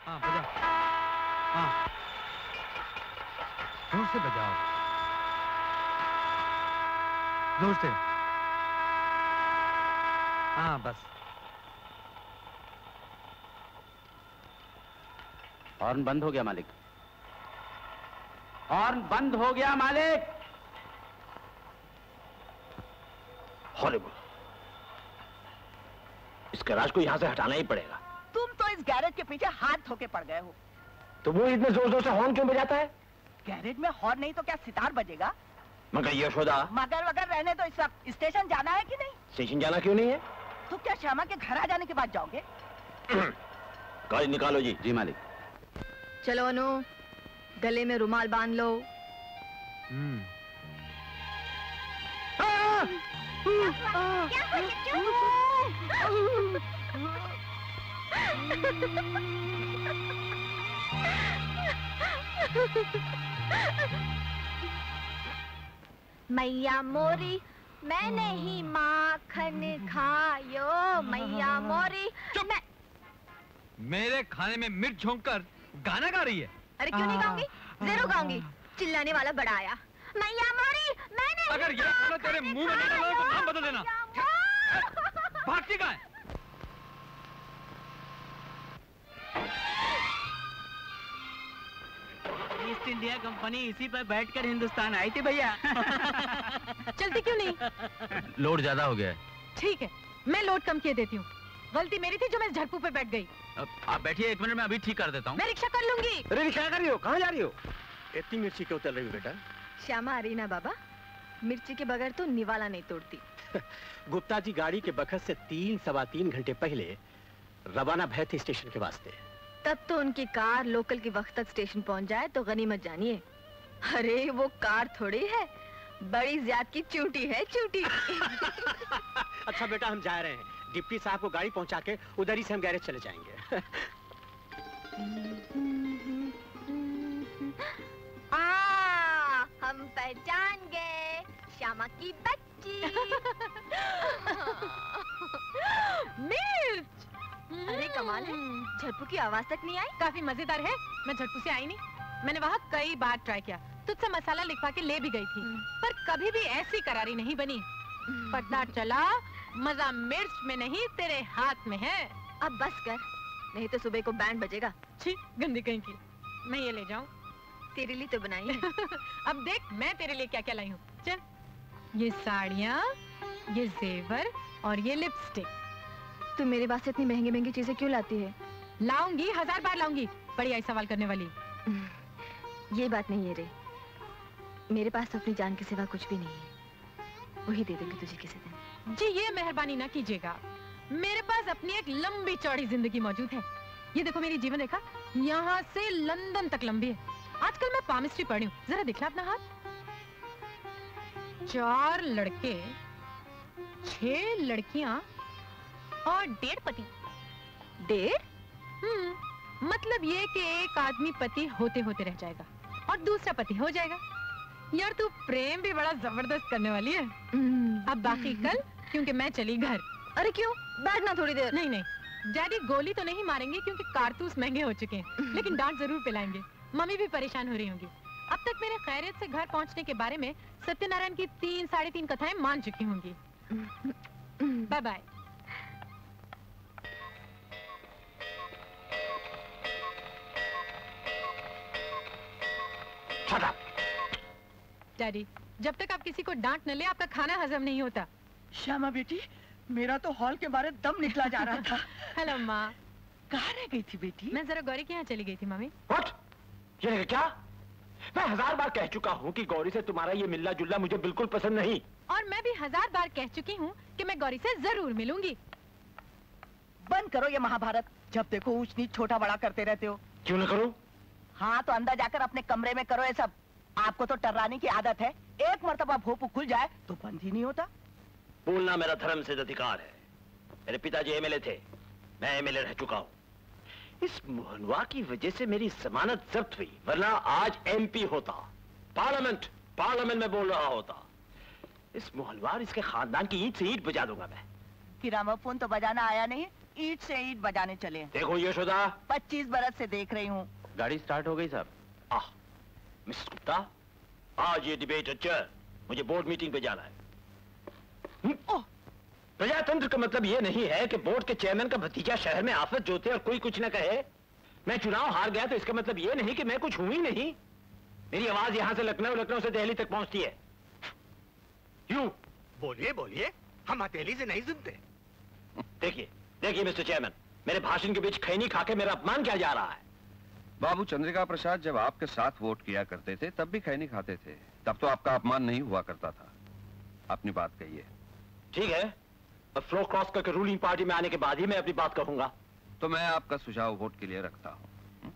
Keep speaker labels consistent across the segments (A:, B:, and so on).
A: हाँ बजा। हाँ जोर से बजाओ, जोर से। हाँ बस।
B: हॉर्न बंद हो गया मालिक, हॉर्न बंद हो गया मालिक।
C: हॉरिबल, इस गैराज को यहां से हटाना ही पड़ेगा।
D: तुम तो इस गैरेज के पीछे हाथ धोके पड़ गए हो।
C: तो वो इतने जोर जोर से हॉर्न क्यों बजाता है?
D: गैरेज में हॉर्न नहीं तो क्या सितार बजेगा?
C: मगर यशोदा,
D: मगर वगर रहने तो इस वक्त स्टेशन जाना है कि नहीं?
C: स्टेशन जाना क्यों नहीं है?
D: तो क्या श्यामा के घर आ जाने के बाद जाओगे?
C: गाड़ी निकालो जी।
B: जी मालिक।
E: चलो अनु, गले में रुमाल बांध लो।
F: मैया मोरी मैंने ही माखन खायो, मैया मोरी।
A: चुप! मेरे खाने में मिर्च झोंककर गाना गा रही है।
E: अरे क्यों नहीं गाऊंगी, जरूर गाऊंगी। चिल्लाने वाला बड़ा आया।
F: मैया मोरी मैंने।
A: अगर ये गाना तेरे मुंह में नहीं डाला तो नाम बदल देना। भागती कहाँ है?
G: ईस्ट इंडिया कंपनी इसी पर बैठकर हिंदुस्तान आई थी भैया।
E: चलती क्यों नहीं?
B: लोड ज्यादा हो गया है।
E: ठीक है, मैं लोड कम किए देती हूँ। गलती मेरी थी जो मैं झटपू पे बैठ गई।
B: आप बैठिए, 1 मिनट में अभी ठीक कर देता हूँ।
E: मैं रिक्शा कर लूंगी।
C: अरे रिक्शा कर रही हो? कहाँ जा रही हो? इतनी मिर्ची क्यों तल रही हो बेटा?
E: श्यामा आ रही ना बाबा, मिर्ची के बगैर तो निवाला नहीं तोड़ती।
C: गुप्ता जी गाड़ी के बखत से 3-3.25 घंटे पहले रवाना भय थे स्टेशन के वास्ते।
E: तब तो उनकी कार लोकल के वक्त तक स्टेशन पहुंच जाए तो गनीमत जानिए। अरे वो कार थोड़ी है, बड़ी ज्यादा की चूटी है, चूटी।
C: अच्छा बेटा, हम जा रहे हैं। डिप्टी साहब को गाड़ी पहुंचा के उधर ही से हम गैरेज चले जाएंगे।
F: हम पहचान गए श्यामा की बच्ची।
E: मिर्च! अरे कमाल है, झटपू की आवाज तक नहीं आई। काफी मजेदार है। मैं झटपू से आई नहीं, मैंने वहाँ कई बार ट्राई किया, तुझसे मसाला लिखवा के ले भी गई थी, पर कभी भी ऐसी करारी नहीं बनी। पता चला मजा मिर्च में नहीं तेरे हाथ में है। अब बस कर, नहीं तो सुबह को बैंड बजेगा। छी, गंदी कहीं की। मैं ये ले जाऊं? तेरे लिए तो बनाई है। अब देख मैं तेरे लिए क्या क्या लाई हूँ। चल, ये साड़ियाँ, ये जेवर और ये लिपस्टिक। तू मेरे वास्ते इतनी महंगी महंगी चीजें क्यों लाती है? लाऊंगी, 1000 बार लाऊंगी। बड़ी आई सवाल करने वाली। ये बात नहीं है रे, मेरे पास तो अपनी जान के सिवा कुछ भी नहीं है। वही दे दूंगी तुझे किसी दिन। जी ये मेहरबानी ना कीजिएगा, मेरे पास अपनी एक लंबी चौड़ी जिंदगी मौजूद है। ये देखो मेरी जीवन रेखा यहाँ से लंदन तक लंबी है। आजकल मैं पामिस्ट्री पढ़ी हूँ, जरा दिखला अपना हाथ। 4 लड़के, 6 लड़कियां और 1.5 पति। 1.5? मतलब ये कि एक आदमी पति होते होते रह जाएगा और दूसरा पति हो जाएगा। यार तू प्रेम भी बड़ा जबरदस्त करने वाली है। अब बाकी कल, क्योंकि मैं चली घर। अरे क्यों? बैठना थोड़ी देर। नहीं नहीं, डैडी गोली तो नहीं मारेंगे क्योंकि कारतूस महंगे हो चुके हैं, लेकिन डांट जरूर पिलाएंगे। मम्मी भी परेशान हो रही होंगी। अब तक मेरे खैरियत से घर पहुंचने के बारे में सत्यनारायण की 3-3.5 कथाएं मान चुकी होंगी। Bye bye. डैडी, जब तक आप किसी को डांट न ले आपका खाना हजम नहीं होता।
D: श्यामा बेटी, मेरा तो हॉल के बारे दम निकला जा रहा था।
E: हेलो माँ।
D: कहाँ रह गई थी बेटी?
E: मैं जरा गौरी के यहाँ चली गई थी मम्मी।
C: What? ये क्या? मैं 1000 बार कह चुका हूँ कि गौरी से तुम्हारा ये मिलना जुलना मुझे बिल्कुल पसंद नहीं।
E: और मैं भी 1000 बार कह चुकी हूँ कि मैं गौरी से जरूर मिलूंगी।
D: बंद करो ये महाभारत, जब देखो ऊंच नीच छोटा बड़ा करते रहते हो।
C: क्यों न करूं?
D: हाँ तो अंदर जाकर अपने कमरे में करो ये सब। आपको तो टर्राने की आदत है, एक मर्तबा भोपू खुल जाए तो बंद ही नहीं होता।
C: बोलना मेरा धर्म सिद्ध अधिकार है। मेरे पिताजी एमएलए थे, मैं एमएलए रह चुका हूँ। इस मोहनवा की वजह से मेरी जमानत जब्त हुई, वरना आज एमपी होता, पार्लियामेंट में बोल रहा होता। इस मोहनवार इसके खानदान की ईंट से ईंट बजा दूंगा मैं।
D: ग्रामोफोन तो बजाना आया नहीं, ईंट से ईंट बजाने चले।
C: देखो यशोदा,
D: 25 बरस से देख रही हूँ।
B: गाड़ी स्टार्ट हो गई साहब।
C: मिसेस गुप्ता, आज ये डिबेट अच्छा, मुझे बोर्ड मीटिंग पे जाना है। प्रजातंत्र का मतलब ये नहीं है कि बोर्ड के चेयरमैन का भतीजा शहर में आफत जोते और कोई कुछ न कहे। मैं चुनाव हार गया तो इसका मतलब ये नहीं कि मैं कुछ हूं ही नहीं। मेरी आवाज यहां से लखनऊ, लखनऊ से दिल्ली तक पहुंचती है। यूं
A: बोलिए बोलिए, हम हथेली से नहीं सुनते।
C: देखिए देखिए मिस्टर चेयरमैन, मेरे भाषण के बीच खैनी खा के मेरा अपमान किया जा रहा है।
H: बाबू चंद्रिका प्रसाद जब आपके साथ वोट किया करते थे तब भी खैनी खाते थे, तब तो आपका अपमान नहीं हुआ करता था। अपनी बात कहिए।
C: ठीक है, और फ्लोर क्रॉस करके रूलिंग पार्टी में आने के बाद ही मैं अपनी बात कहूंगा।
H: तो मैं आपका सुझाव वोट के लिए रखता हूं।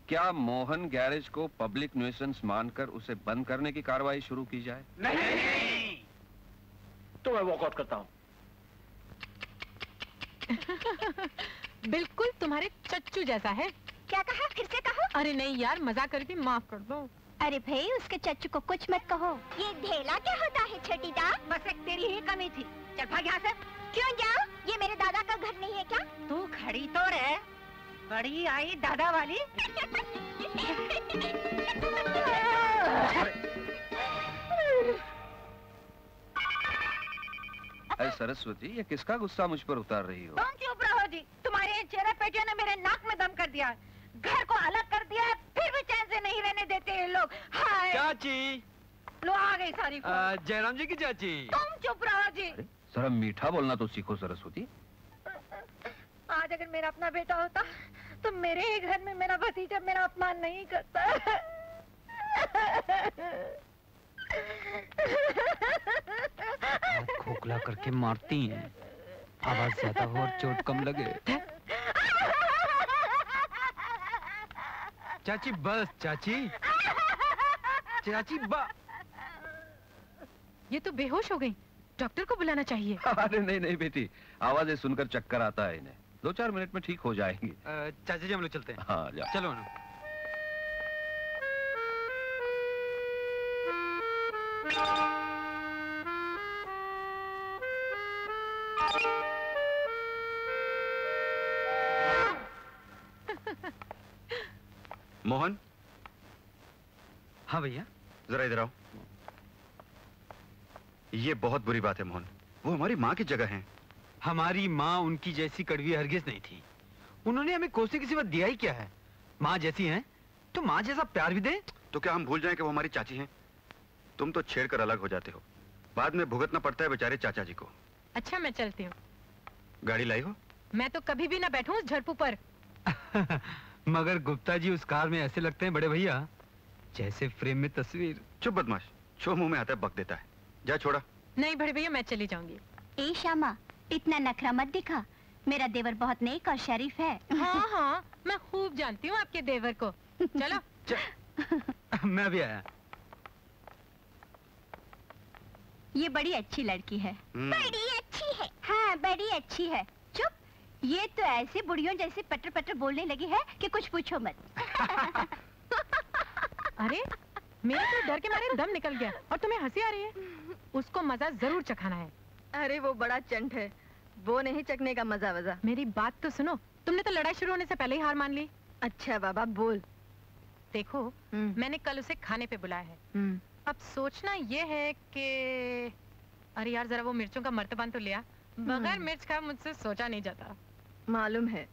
H: क्या मोहन गैरेज को पब्लिक न्यूसेंस मानकर उसे बंद करने की कार्रवाई शुरू की जाए?
C: नहीं। तो मैं वॉकआउट करता हूं।
E: बिल्कुल तुम्हारे चच्चू जैसा है।
F: क्या कहा, फिर से कहो।
E: अरे नहीं यार, मजाक कर रही थी, माफ कर दो।
F: अरे भाई, उसके चच्चू को कुछ मत कहो। ये ढेला क्या होता है छोटी दा? बस एक तेरी ही कमी थी। चल भाग यहाँ से। क्यों जाओ? ये मेरे दादा का घर नहीं है क्या?
D: तू खड़ी तो रहे, बड़ी आई दादा वाली।
H: अरे सरस्वती, ये किसका गुस्सा मुझ पर उतार रही हो?
D: तुम चुप रहो जी, तुम्हारे चेहरे पेटियों ने मेरे नाक में दम कर दिया, घर को अलग कर दिया, फिर भी चैन से नहीं रहने देते ये लोग। हाय
A: चाची,
D: लो आ गई सारी।
A: जयराम जी की चाची।
D: तुम चुप रहो जी।
H: जरा मीठा बोलना तो सीखो सरस्वती।
D: आज अगर मेरा अपना बेटा होता तो मेरे ही घर में मेरा भतीजा मेरा अपमान नहीं करता।
A: खोखला करके मारती हैं, आवाज ज्यादा हो और चोट कम लगे। चाची बस, चाची चाची
E: ये तो बेहोश हो गई, डॉक्टर को बुलाना चाहिए।
H: अरे नहीं नहीं बेटी, आवाजें सुनकर चक्कर आता है इन्हें। 2-4 मिनट में ठीक हो जाएंगी।
A: चाचा जी हम लोग चलते हैं।
H: हाँ जा।
A: चलो ना।
B: मोहन,
A: हाँ भैया।
B: जरा इधर आओ। ये बहुत बुरी बात है मोहन, वो हमारी माँ की जगह हैं।
A: हमारी माँ उनकी जैसी कड़वी हरगिज नहीं थी। उन्होंने हमें कोसे की सिवा दिया ही क्या है। माँ जैसी हैं तो माँ जैसा प्यार भी दें।
B: तो क्या हम भूल जाएं कि वो हमारी चाची हैं? तुम तो छेड़कर अलग हो जाते हो, बाद में भुगतना पड़ता है बेचारे चाचा जी को।
E: अच्छा मैं चलती हूँ।
B: गाड़ी लाई हो?
E: मैं तो कभी भी ना बैठूं उस झड़पू पर।
A: मगर गुप्ता जी उस कार में ऐसे लगते हैं बड़े भैया जैसे फ्रेम में तस्वीर।
B: चुप बदमाश, जो मुंह में आता है बक देता है। जा छोड़ा।
E: नहीं बड़े भैया, मैं चली जाऊंगी।
F: ए श्यामा, इतना नखरा मत दिखा, मेरा देवर बहुत नेक और शरीफ है।
E: हाँ हाँ, मैं खूब जानती हूँ आपके देवर को। चलो।
A: मैं भी आया।
F: ये बड़ी अच्छी लड़की है। बड़ी अच्छी है। हाँ बड़ी अच्छी है। चुप, ये तो ऐसे बुढ़ियों जैसे पटर पटर बोलने लगी है कि कुछ पूछो मत।
E: अरे मेरा तो डर के मारे दम निकल गया और तुम्हें हंसी आ रही है। उसको मजा जरूर चखाना है।
I: अरे वो बड़ा चंट है, वो नहीं चखने का मजा वजा।
E: मेरी बात तो सुनो, तुमने तो लड़ाई शुरू होने से पहले ही हार मान ली।
I: अच्छा बाबा बोल।
E: देखो मैंने कल उसे खाने पे बुलाया है। अब सोचना ये है कि अरे यार जरा वो मिर्चों का मर्तबान तो लिया, बगैर मिर्च का मुझसे सोचा नहीं जाता।
I: मालूम है।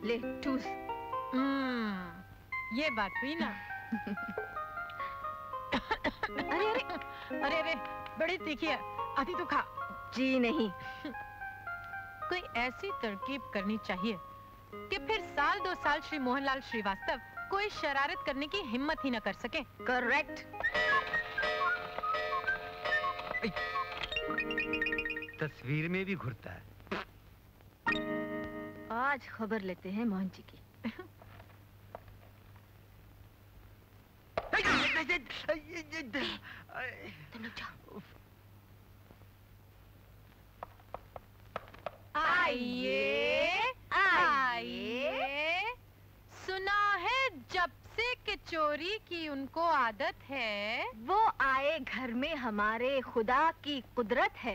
I: ले चूस।
E: ये बात हुई ना। अरे अरे अरे अरे बड़ी तीखी है, आधी तो खा।
I: जी नहीं।
E: कोई ऐसी तरकीब करनी चाहिए कि फिर साल 2 साल श्री मोहनलाल श्रीवास्तव कोई शरारत करने की हिम्मत ही न कर सके।
I: करेक्ट।
A: तस्वीर में भी घुरता है।
I: आज खबर लेते हैं मोहन जी की।
E: आइए आइए चोरी की उनको आदत है।
I: वो आए घर में हमारे खुदा की कुदरत है।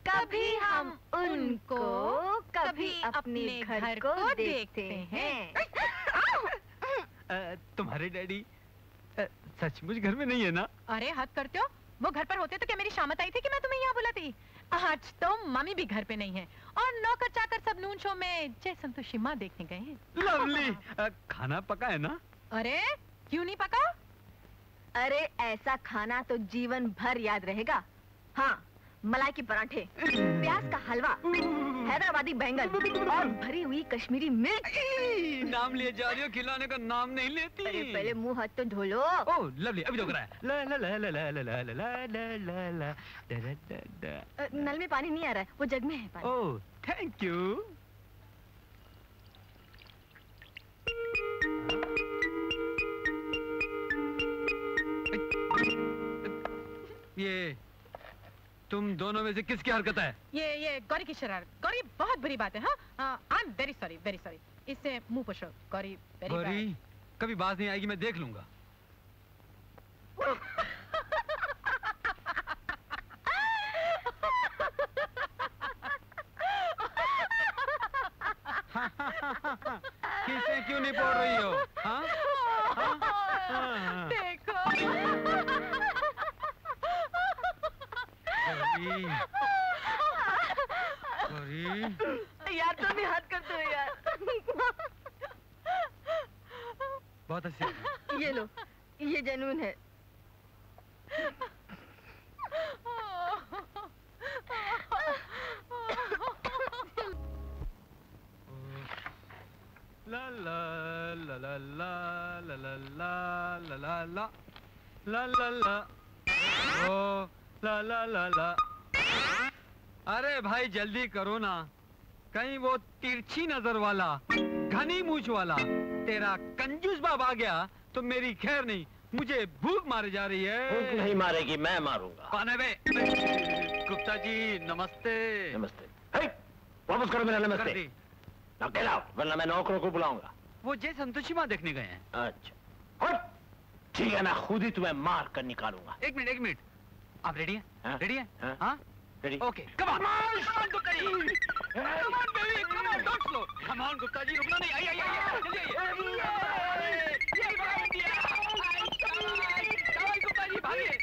I: कभी हम उनको कभी अपने घर को देखते हैं।
A: तुम्हारे डैडी सचमुच घर में नहीं है ना?
E: अरे हद करते हो, वो घर पर होते तो क्या मेरी शामत आई थी कि मैं तुम्हें यहाँ बुलाती? आज तो मम्मी भी घर पे नहीं है और नौकर चाकर सब नून शो में जय संतोषी माँ देखने गए हैं।
A: लवली, खाना पका है ना?
E: अरे क्यों नहीं पका?
I: अरे ऐसा खाना तो जीवन भर याद रहेगा। हाँ, मलाई के पराठे, प्याज का हलवा, हैदराबादी बैंगन और भरी हुई कश्मीरी मिर्च।
A: नाम लिए जा रही हो, खिलाने का नाम नहीं लेती।
I: अरे पहले मुंह हाथ तो धो लो।
A: ओह लवली, अभी तो कराया। ला ला ला ला ला ला ला ला ला ला ला ला।
I: नल में पानी नहीं आ रहा है, वो जग में है पानी।
A: Oh thank you. ये तुम दोनों में से किसकी हरकत है?
E: ये गौरी की शरारत। गौरी बहुत बुरी बात है। हाँ, I am very sorry, very sorry. इससे मुंह पोछो। गौरी वेरी
A: गौरी, कभी बात नहीं आएगी, मैं देख लूंगा। किसे क्यों नहीं पढ़ रही हो? हाँ?
E: देखो।
I: यार तुम भी हाथ करते हो यार।
A: बहुत अच्छी।
I: ये लो, ये जेन्युइन है।
A: ला ला ला ला ला ला ला ला ला ला ला ला ला ओ ला ला ला ला। अरे भाई जल्दी करो ना, कहीं वो तिरछी नजर वाला घनी मूछ वाला तेरा कंजूस बाप आ गया तो मेरी खैर नहीं, मुझे भूख मारे जा रही है।
C: भूख नहीं मारेगी, मैं मारूंगा।
A: पाने बे। गुप्ता जी नमस्ते।
C: नमस्ते। वापस करो मेरा नमस्ते।
A: कर दी।
C: वरना मैं नौकरों को बुलाऊंगा।
A: वो जय संतोषी माँ देखने गए हैं।
C: अच्छा ठीक है, मैं खुद ही तुम्हें मार कर निकालूंगा।
A: एक मिनट, आप रेडी हैं? रेडी हैं? हाँ?
C: Ready.
A: Okay, come on Gupta ji, come on baby, come on, don't slow, come on Gupta ji, रुकना नहीं, आइए, जल्दी आइए, ये भाग दिया, गुप्ता जी भागिए,